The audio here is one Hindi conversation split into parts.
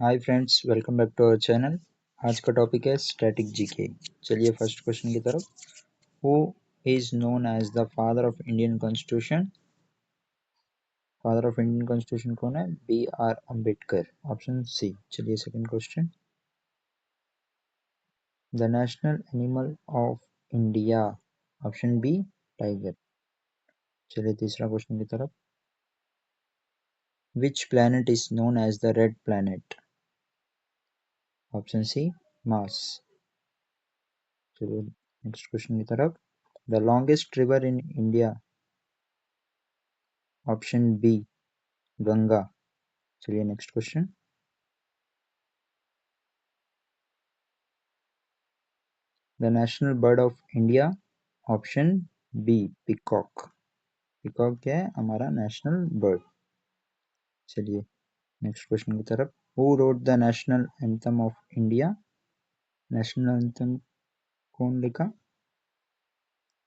Hi friends, welcome back to our channel. आज का टॉपिक है स्टैटिक जीके। चलिए फर्स्ट क्वेश्चन की तरफ। Who is known as the father of Indian constitution? Father of Indian constitution कौन है? B R Ambedkar, option C. चलिए second question. The national animal of India, option B tiger. चलिए तीसरा क्वेश्चन की तरफ। Which planet is known as the red planet? Option C Mars. चलिए नेक्स्ट क्वेश्चन की तरफ। The longest river in India, option B Ganga. चलिए next question. The national bird of India, option B peacock. Peacock क्या है? हमारा नेशनल बर्ड। चलिए नेक्स्ट क्वेश्चन की तरफ। Who wrote the national anthem of India? National anthem कौन लिखा?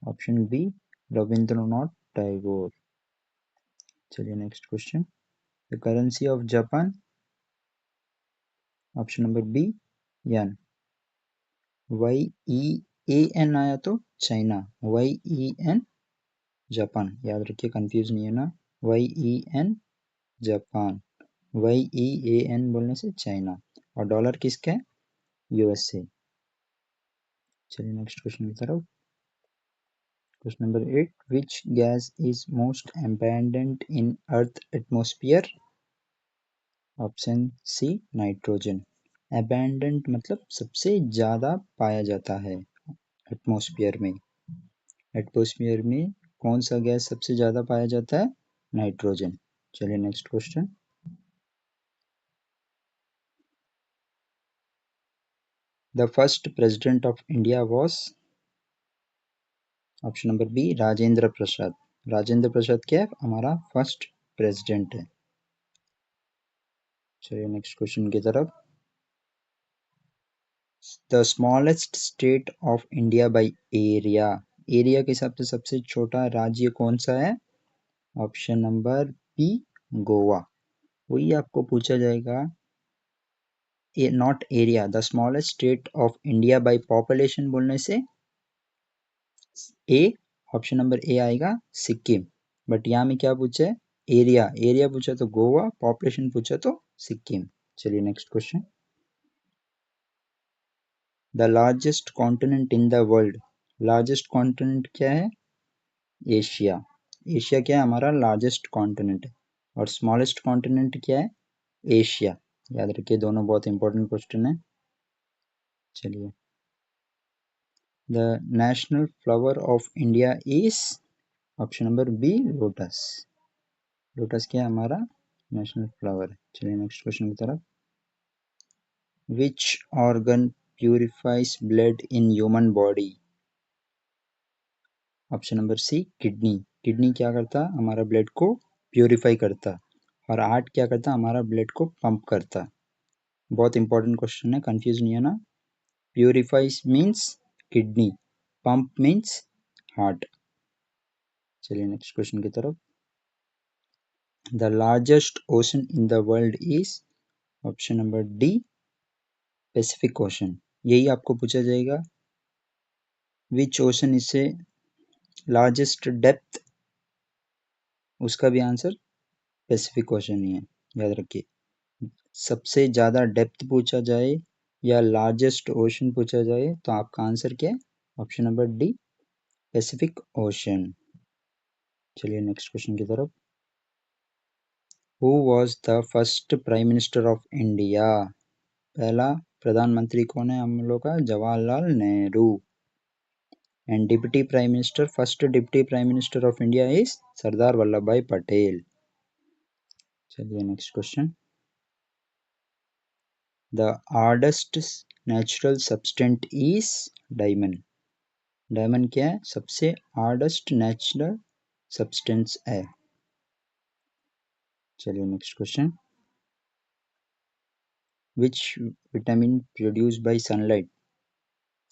Option B Rabindranath Tagore. चलिए next question. The currency of Japan, option number B yen. Y E A N आया तो China, Y E N Japan. याद रखिए, कंफ्यूज नहीं है ना। Y E N Japan, Y E A N बोलने से चाइना। और डॉलर किसका है? यूएसए। चलिए नेक्स्ट क्वेश्चन की तरफ। Question number 8। Which gas is most abundant in earth atmosphere? Option C nitrogen. Abundant मतलब सबसे ज्यादा पाया जाता है एटमॉस्फेयर में। एटमॉस्फेयर में कौन सा गैस सबसे ज्यादा पाया जाता है? नाइट्रोजन। चलिए next question. The first president of India was? Option number B Rajendra Prasad. Rajendra Prasad क्या है? हमारा फर्स्ट प्रेसिडेंट है। चलिए नेक्स्ट क्वेश्चन की तरफ। The smallest state of India by area, area के हिसाब से सबसे छोटा राज्य कौन सा है? Option number B Goa. वही आपको पूछा जाएगा। Not area, the smallest state of India by population बोलने से ए, ऑप्शन नंबर ए आएगा सिक्किम। बट यहाँ में क्या पूछा है? एरिया। एरिया पूछा तो गोवा, पॉपुलेशन पूछा तो सिक्किम। चलिए next question. The largest continent in the world, largest continent क्या है? एशिया। एशिया क्या है? हमारा लार्जेस्ट कॉन्टिनेंट है। और स्मॉलेस्ट कॉन्टिनेंट क्या है? एशिया। याद रखिए, दोनों बहुत इंपॉर्टेंट क्वेश्चन है। चलिए। The national flower of India is? Option number B lotus. Lotus क्या है? हमारा नेशनल फ्लावर है। चलिए नेक्स्ट क्वेश्चन की तरफ। Which organ purifies blood in human body? Option number C kidney. Kidney क्या करता? हमारा ब्लड को प्यूरिफाई करता। और हार्ट क्या करता? हमारा ब्लड को पंप करता। बहुत इंपॉर्टेंट क्वेश्चन है, कंफ्यूज नहीं है ना। Purifies means kidney, pump means heart. चलिए नेक्स्ट क्वेश्चन की तरफ। The largest ocean in the world is? Option number D Pacific ocean. यही आपको पूछा जाएगा। विच ओशन इससे लार्जेस्ट डेप्थ, उसका भी आंसर पैसिफिक ओशन ही है। याद रखिए, सबसे ज़्यादा डेप्थ पूछा जाए या लार्जेस्ट ओशन पूछा जाए तो आपका आंसर क्या है? Option number D Pacific Ocean. चलिए नेक्स्ट क्वेश्चन की तरफ। Who was the first prime minister of India? पहला प्रधानमंत्री कौन है हम लोग का? Jawaharlal Nehru. And deputy prime minister, first deputy prime minister of India is Sardar Vallabh Bhai Patel. चलिए next question. The hardest natural substance is? Diamond. Diamond क्या है? सबसे हार्डेस्ट नेचुरल सब्सटेंस है। चलिए next question. Which vitamin produce bye sunlight?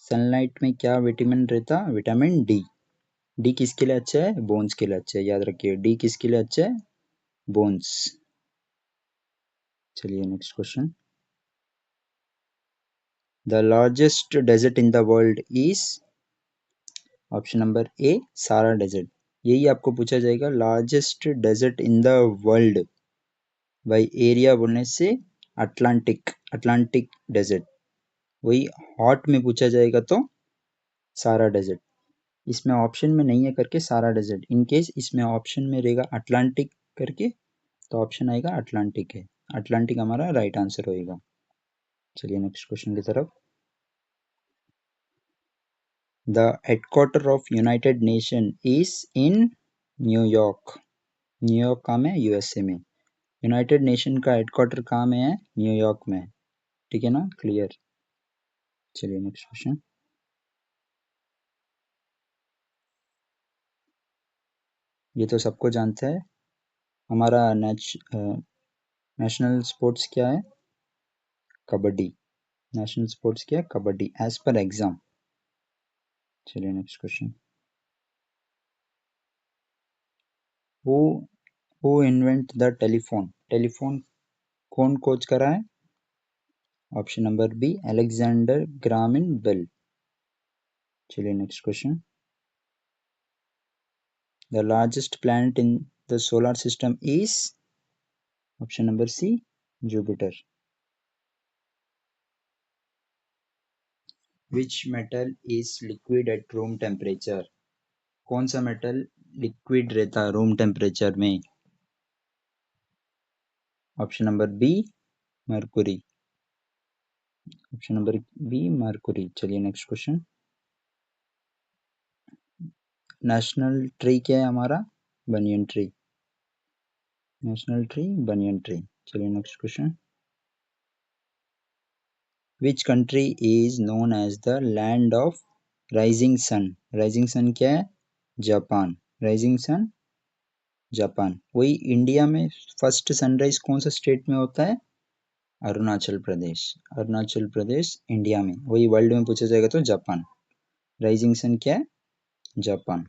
Sunlight में क्या विटामिन रहता? Vitamin D. डी किसके लिए अच्छा है? बोन्स के लिए अच्छा है। याद रखिए, डी किसके लिए अच्छा है? बोन्स। चलिए next question. The largest desert in the world is option number A Sahara desert. यही आपको पूछा जाएगा, largest desert in the world by area बोलने से अटलांटिक डेजर्ट। वही हॉट में पूछा जाएगा तो सारा डेजर्ट। इसमें ऑप्शन में नहीं है करके सारा डेजर्ट, इन केस इसमें ऑप्शन में रहेगा अटलांटिक करके तो ऑप्शन आएगा अटलांटिक है। अटलांटिक हमारा राइट आंसर होएगा। चलिए नेक्स्ट क्वेश्चन की तरफ। The headquarter of United nation is in New York. New York कहाँ में है? यूएसए में। यूनाइटेड नेशन का हेडक्वार्टर कहाँ में है? न्यूयॉर्क में। ठीक है ना, क्लियर। चलिए नेक्स्ट क्वेश्चन। ये तो सबको जानते हैं, हमारा नेशनल स्पोर्ट्स क्या है? कबड्डी। नेशनल स्पोर्ट्स क्या है? Kabaddi, as per exam. चलिए next question. Who who invent the telephone? Telephone कौन खोज करा है? Option number B Alexander Graham Bell. चलिए next question. The largest planet in the solar system is option number C Jupiter. Which metal is liquid at room temperature? कौन सा मेटल लिक्विड रहता है रूम टेम्परेचर में? Option number B mercury. Option number B mercury. चलिए नेक्स्ट क्वेश्चन। नेशनल ट्री क्या है हमारा? Banyan tree. National tree banyan tree. चलिए next question. Which country is known as the land of rising sun? Rising sun क्या है? जापान। Rising sun Japan. वही इंडिया में फर्स्ट सनराइज कौन सा स्टेट में होता है? अरुणाचल प्रदेश। अरुणाचल प्रदेश इंडिया में। वही वर्ल्ड में पूछा जाएगा तो जापान। राइजिंग सन क्या है? Japan.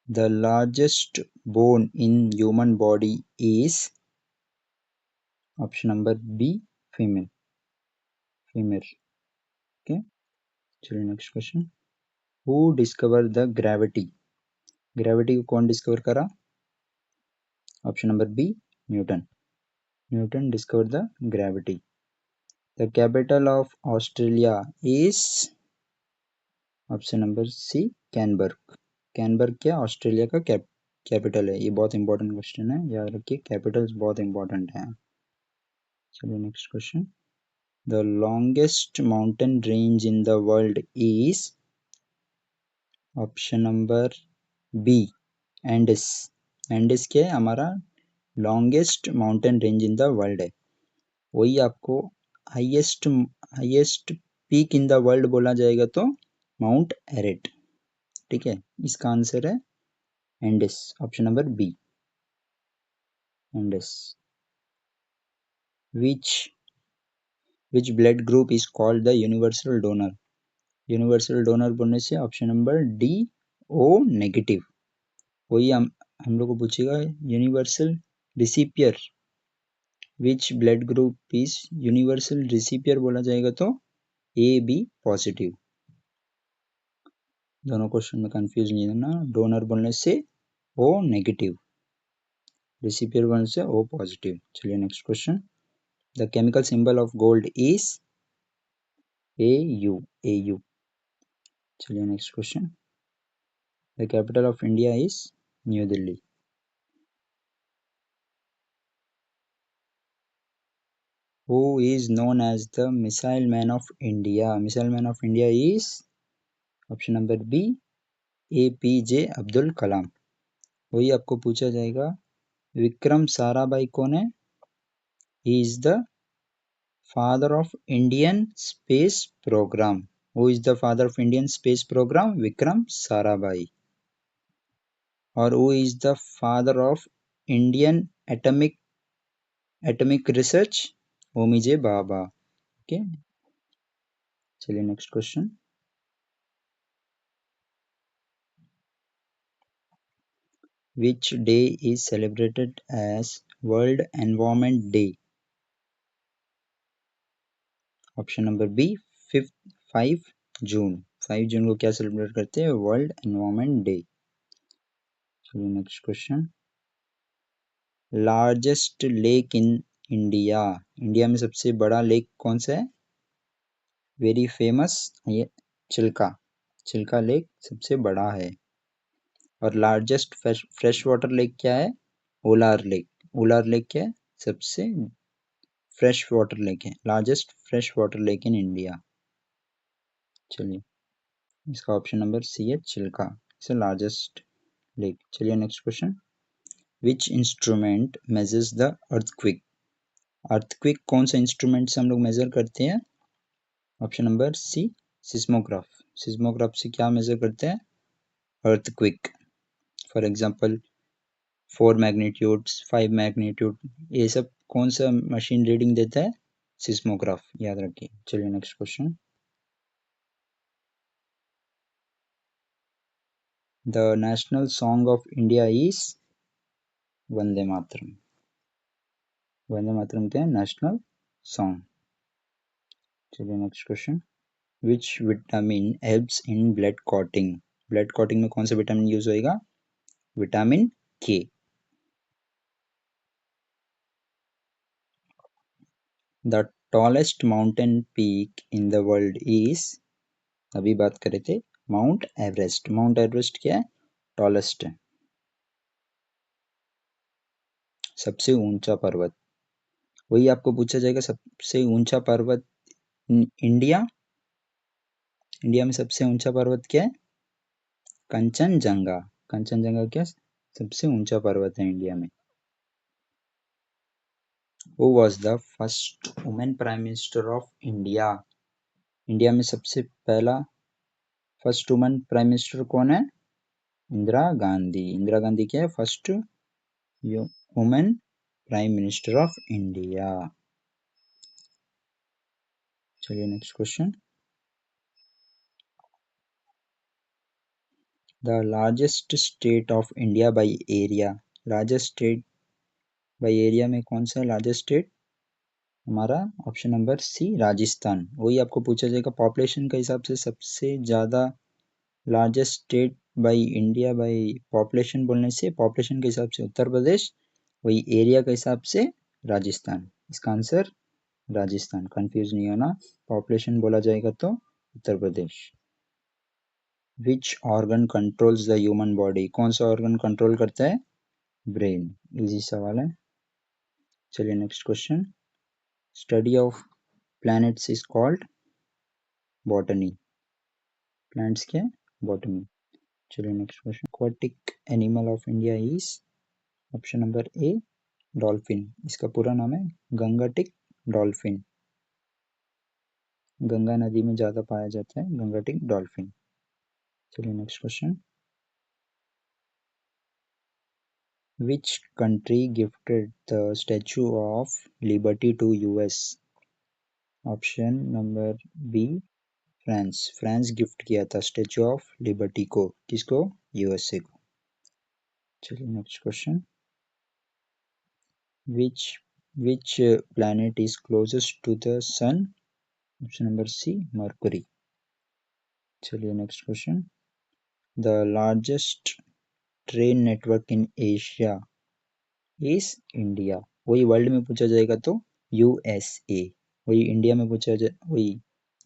The largest bone in human body is option number B female. Female. Okay. चलिए next question. Who discovered the gravity? Gravity को कौन डिस्कवर करा? Option number B Newton. Newton discover the gravity. The capital of Australia is option number C Canberra. Canberra क्या ऑस्ट्रेलिया का कैपिटल है? ये बहुत इंपॉर्टेंट क्वेश्चन है, याद रखिए, कैपिटल्स बहुत इंपॉर्टेंट हैं। चलिए next question. The longest mountain range in the world is option number B Andes। Andes क्या है हमारा? longest mountain range in the world है। वही आपको highest highest peak in the world बोला जाएगा तो माउंट एरेट। ठीक है, इसका आंसर है Andes, option number B Andes. which which blood group is called the universal donor? Universal donor बोलने से option number D O negative. वही हम लोग को पूछेगा universal recipient. Which blood group is universal recipient बोला जाएगा तो ए बी पॉजिटिव। दोनों क्वेश्चन में कंफ्यूज नहीं होना। डोनर बोलने से ओ नेगेटिव, रिसिपियर बोलने से ओ पॉजिटिव। चलिए next question. The chemical symbol of gold is A U. A U. चलिए next question. The capital of India is New Delhi. Who is known as the Missile Man of India? Missile Man of India is option number B APJ Abdul Kalam. वही आपको पूछा जाएगा विक्रम साराभाई कौन है? He is the father of Indian space program. Who is the father of Indian space program? Vikram Sarabhai. और who is the father of Indian atomic research? Homi J Bhabha. Okay, चलिए next question. Which day is celebrated as World Environment Day? Option number B 5 June. 5 जून को क्या सेलिब्रेट करते हैं? World Environment Day. चलिए next question. Largest lake in India. India में सबसे बड़ा लेक कौन सा है? वेरी फेमस ये चिल्का। चिल्का लेक सबसे बड़ा है। और लार्जेस्ट फ्रेश वाटर लेक क्या है? ओलार लेक। ओलार लेक क्या है? सबसे फ्रेश वाटर लेक है, largest fresh water lake in India. चलिए इसका ऑप्शन नंबर सी है, चिल्का इज लार्जेस्ट लेक। चलिए next question. Which instrument measures the earthquake. Earthquake कौन सा इंस्ट्रूमेंट से हम लोग मेजर करते हैं? Option number C, seismograph. Seismograph से क्या मेजर करते हैं? Earthquake. For example 4 magnitudes, 5 magnitude, ये सब कौन सा मशीन रीडिंग देता है? सिस्मोग्राफ, याद रखिए। चलिए next question. The national song of India is Vande Mataram. Vande Mataram क्या है? National song. चलिए next question. Which vitamin helps in blood clotting. Blood clotting में कौन सा विटामिन यूज होएगा? Vitamin K. The tallest mountain peak in the world is. अभी बात कर रहे थे माउंट एवरेस्ट। माउंट एवरेस्ट क्या है? टॉलेस्ट है, सबसे ऊंचा पर्वत। वही आपको पूछा जाएगा सबसे ऊंचा पर्वत इंडिया। इंडिया में सबसे ऊंचा पर्वत क्या है? कंचनजंगा। कंचनजंगा क्या सबसे ऊंचा पर्वत है इंडिया में। Who was the first women prime minister of India. India में सबसे पहला फर्स्ट वुमेन प्राइम मिनिस्टर कौन है? इंदिरा गांधी। इंदिरा गांधी क्या है? First women prime minister of India. चलिए next question. The largest state of India by area. Largest state by area में कौन सा है लार्जेस्ट स्टेट? हमारा ऑप्शन नंबर सी, राजस्थान। वही आपको पूछा जाएगा पॉपुलेशन के हिसाब से सबसे ज़्यादा largest state by India. By population बोलने से, पॉपुलेशन के हिसाब से उत्तर प्रदेश, वही एरिया के हिसाब से राजस्थान। इसका आंसर राजस्थान। कंफ्यूज नहीं होना, पॉपुलेशन बोला जाएगा तो Uttar Pradesh. Which organ controls the human body. कौन सा ऑर्गन कंट्रोल करता है? ब्रेन। इजी सवाल है। चलिए next question. Study of planets is called botany. Planets क्या है? बॉटनी। चलिए next question. Aquatic animal of India is. Option number A, dolphin. इसका पूरा नाम है गंगाटिक डॉल्फिन। गंगा नदी में ज़्यादा पाया जाता है गंगाटिक डॉल्फिन। चलिए next question. Which country gifted the Statue of Liberty to US. Option number B, France. France gift किया था स्टैचू ऑफ लिबर्टी को। किसको? यूएसए को। चलिए next question. Which which planet is closest to the sun. Option number C, Mercury. चलिए next question. The largest train network in Asia is India. वही वर्ल्ड में पूछा जाएगा तो यूएसए। वही इंडिया में पूछा जाए, वही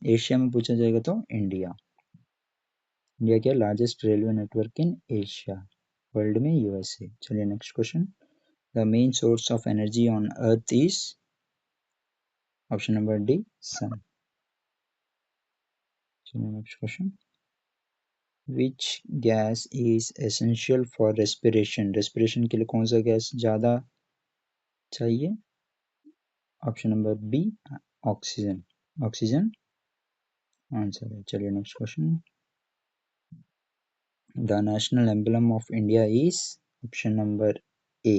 एशिया में पूछा जाएगा तो इंडिया। इंडिया क्या largest railway network in Asia, world में यूएसए। चलिए next question. The main source of energy on earth is. Option number D, sun. चलिए next question. Which gas is essential for respiration. Respiration के लिए कौन सा गैस ज़्यादा चाहिए? Option number B, oxygen. Oxygen answer है। चलिए next question. The national emblem of India is. Option number A,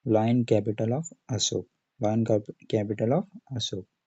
lion capital of Ashok. Lion capital of Ashok.